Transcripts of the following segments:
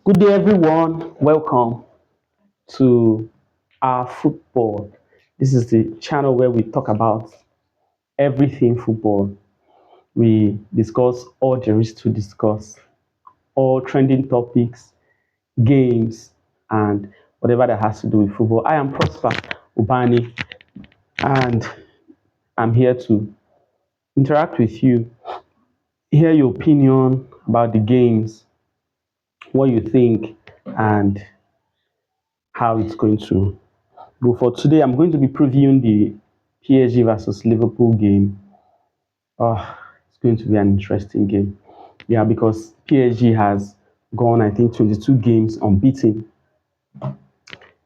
Good day, everyone. Welcome to our football. This is the channel where we talk about everything football. We discuss all there is to discuss, all trending topics, games, and whatever that has to do with football. I am Prosper Ubani, and I'm here to interact with you, hear your opinion about the games, what you think, and how it's going to go. For today, I'm going to be previewing the PSG versus Liverpool game. Oh, it's going to be an interesting game. Yeah, because PSG has gone, I think, 22 games unbeaten.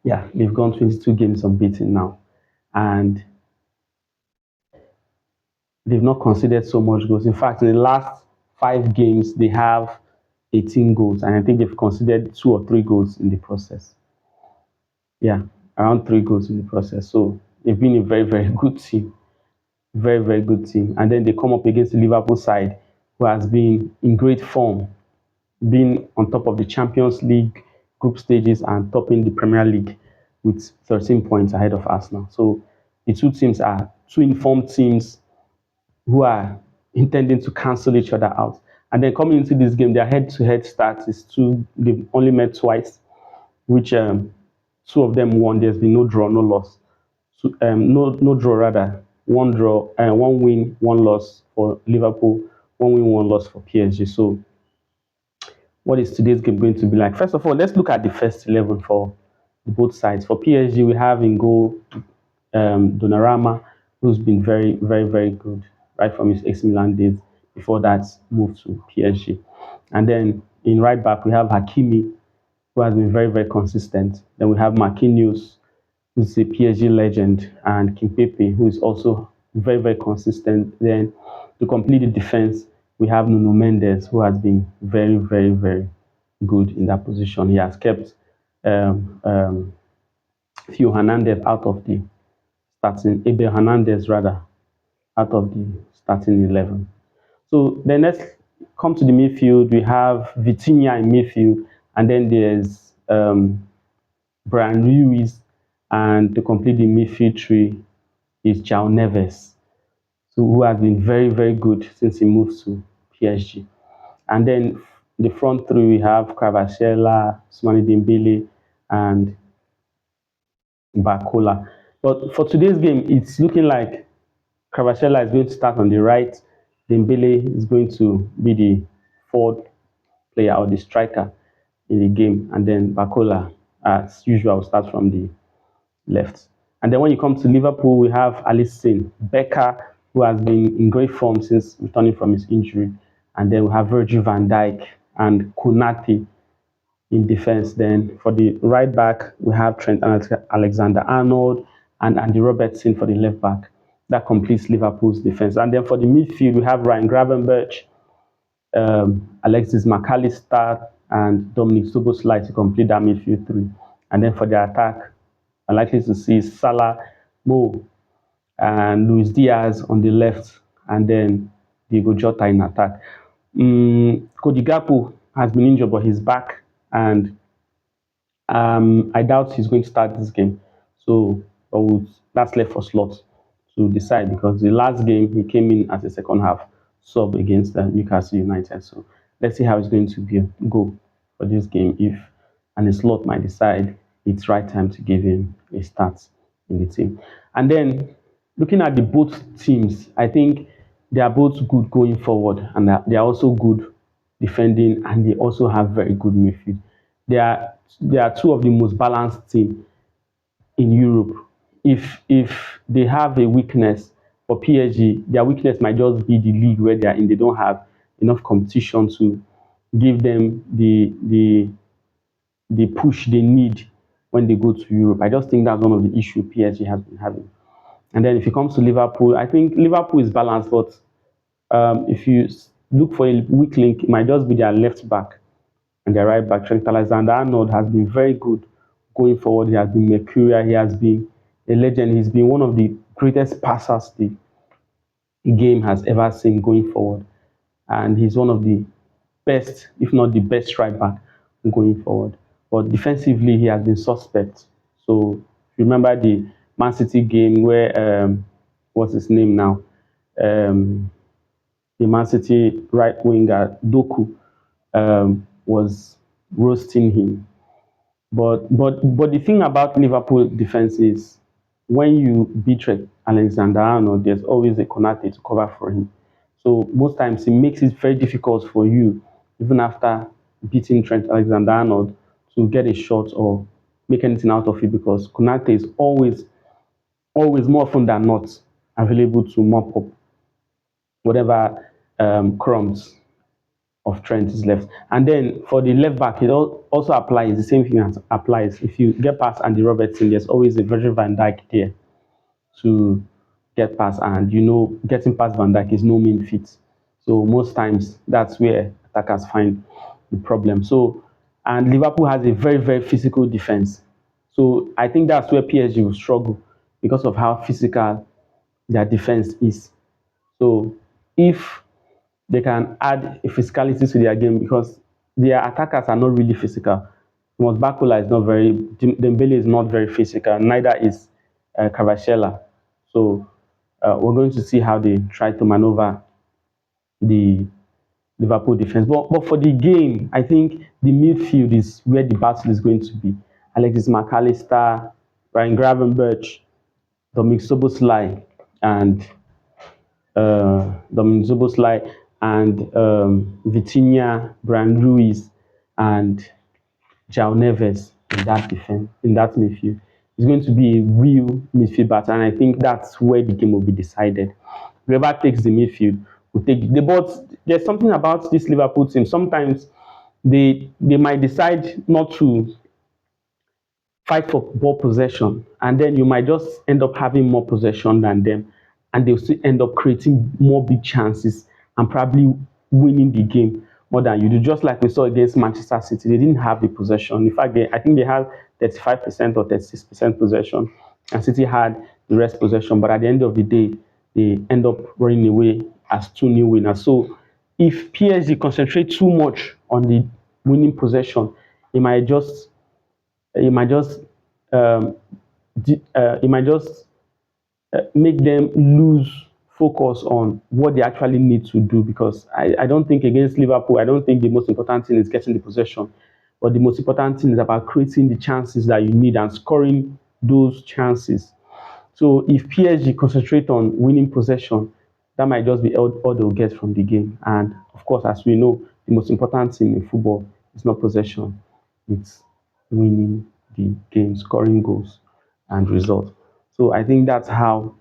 Yeah, they've gone 22 games unbeaten now. And they've not conceded so much goals. In fact, in the last 5 games, they have 18 goals. And I think they've conceded 2 or 3 goals in the process. Yeah, around 3 goals in the process. So they've been a very, very good team. Very, very good team. And then they come up against the Liverpool side, who has been in great form, being on top of the Champions League group stages and topping the Premier League with 13 points ahead of Arsenal. So the two teams are two informed teams who are intending to cancel each other out. And then coming into this game, their head-to-head stats is two. They've only met twice, which two of them won. There's been no draw, no loss. So, no draw rather. One draw, one win, one loss for Liverpool. One win, one loss for PSG. So, what is today's game going to be like? First of all, let's look at the first 11 for both sides. For PSG, we have in goal Donnarumma, who's been very, very, very good right from his AC Milan days. Before that, moved to PSG, and then in right back we have Hakimi, who has been very, very consistent. Then we have Marquinhos, who's a PSG legend, and Kimpembe, who is also very, very consistent. Then to complete the defense, we have Nuno Mendes, who has been very, very, very good in that position. He has kept um, um, Theo Hernandez out of the starting, Abel Hernandez rather, out of the starting 11. So then let's come to the midfield. We have Vitinha in midfield, and then there's Brian Ruiz, and to complete the midfield tree is João Neves, so who has been very, very good since he moved to PSG. And then the front three we have Kvaratskhelia, Ousmane Dembele, and Barcola. But for today's game, it's looking like Kvaratskhelia is going to start on the right. Dembele is going to be the forward player or the striker in the game, and then Barcola, as usual, will start from the left. And then when you come to Liverpool, we have Alisson Becker, who has been in great form since returning from his injury. And then we have Virgil van Dijk and Konate in defense. Then for the right back, we have Trent Alexander-Arnold and Andy Robertson for the left back. That completes Liverpool's defense. And then for the midfield, we have Ryan Gravenberch, Alexis McAllister, and Dominic Szoboszlai to complete that midfield three. And then for the attack, I'm likely to see Salah, Mo, and Luis Diaz on the left, and then Diego Jota in attack. Cody Gakpo has been injured, but he's back, and I doubt he's going to start this game. So that's left for Slot to decide, because the last game he came in as a second half sub against Newcastle United. So let's see how it's going to go for this game. If and the Slot might decide it's right time to give him a start in the team. And then looking at the both teams, I think they are both good going forward, and they are also good defending, and they also have very good midfield. They are two of the most balanced teams in Europe. If they have a weakness for PSG, their weakness might just be the league where they are in. They don't have enough competition to give them the push they need when they go to Europe. I just think that's one of the issues PSG has been having. And then if it comes to Liverpool, I think Liverpool is balanced, but if you look for a weak link, it might just be their left back and their right back. Trent Alexander-Arnold has been very good going forward. He has been mercurial. He has been a legend. He's been one of the greatest passers the game has ever seen going forward. And he's one of the best, if not the best right back going forward. But defensively, he has been suspect. So remember the Man City game where what's his name now? Um, the Man City right winger Doku was roasting him. But the thing about Liverpool defense is when you beat Alexander Arnold, there's always a Konate to cover for him. So most times it makes it very difficult for you, even after beating Trent Alexander-Arnold, to get a shot or make anything out of it because Konate is always more often than not available to mop up whatever crumbs of Trent is left. And then for the left back, it also applies the same thing as applies. If you get past Andy Robertson, there's always a Virgil van Dijk there to get past, and getting past Van Dijk is no mean feat. So most times that's where attackers find the problem. So and Liverpool has a very physical defense. So I think that's where PSG will struggle because of how physical their defense is. So if they can add a physicality to their game because their attackers are not really physical. Thomas Bakula is not very, Dembele is not very physical, neither is Kvaratskhelia. So we're going to see how they try to maneuver the Liverpool defense. But for the game, I think the midfield is where the battle is going to be. Alexis McAllister, Ryan Gravenberch, Dominic Soboslai, and Dominic Soboslai and Vitinha, Brian Ruiz, and João Neves in that defense, in that midfield. It's going to be a real midfield battle, and I think that's where the game will be decided. Whoever takes the midfield will take the. But there's something about this Liverpool team. Sometimes they might decide not to fight for ball possession, and then you might just end up having more possession than them, and they'll still end up creating more big chances and probably winning the game more than you do. Just like we saw against Manchester City, they didn't have the possession. In fact, I think they had 35% or 36% possession, and City had the rest possession. But at the end of the day, they end up running away as 2-0 winners. So if PSG concentrate too much on the winning possession, it might just it might just um, it might just make them lose focus on what they actually need to do because I don't think against Liverpool, I don't think the most important thing is getting the possession, but the most important thing is about creating the chances that you need and scoring those chances. So if PSG concentrate on winning possession, that might just be all they'll get from the game. And of course, as we know, the most important thing in football is not possession, it's winning the game, scoring goals and results. So I think that's how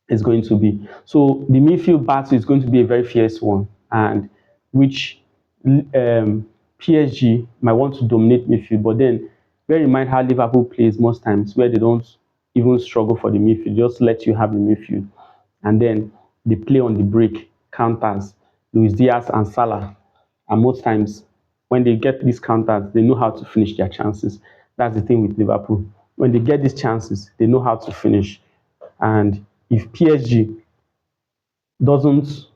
it's going to be. So the midfield battle is going to be a very fierce one, and which PSG might want to dominate midfield, but then bear in mind how Liverpool plays most times, where they don't even struggle for the midfield, just let you have the midfield, and then they play on the break, counters, Luis Diaz and Salah, and most times when they get these counters, they know how to finish their chances. That's the thing with Liverpool. When they get these chances, they know how to finish. And if PSG doesn't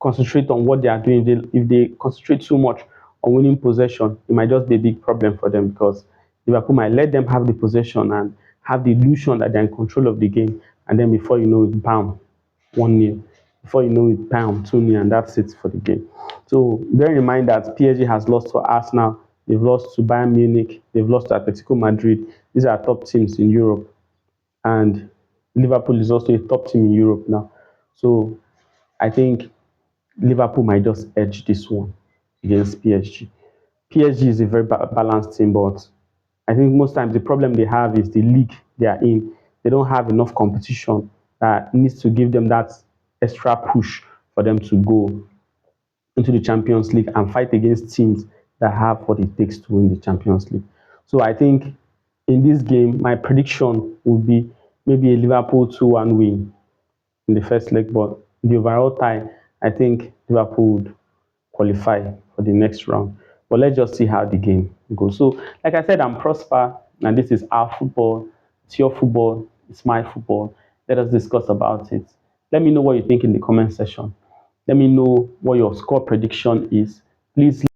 concentrate on what they are doing, if they concentrate too much on winning possession, it might just be a big problem for them because Liverpool might let them have the possession and have the illusion that they're in control of the game. And then before you know it, bam, 1-0. Before you know it, bam, 2-0, and that's it for the game. So bear in mind that PSG has lost to Arsenal, they've lost to Bayern Munich, they've lost to Atletico Madrid. These are top teams in Europe, and Liverpool is also a top team in Europe now. So I think Liverpool might just edge this one against PSG. PSG is a very balanced team, but I think most times the problem they have is the league they are in. They don't have enough competition that needs to give them that extra push for them to go into the Champions League and fight against teams that have what it takes to win the Champions League. So I think in this game, my prediction would be maybe a Liverpool 2-1 win in the first leg, but the overall tie, I think Liverpool would qualify for the next round. But let's just see how the game goes. So, like I said, I'm Prosper, and this is our football. It's your football. It's my football. Let us discuss about it. Let me know what you think in the comment section. Let me know what your score prediction is. Please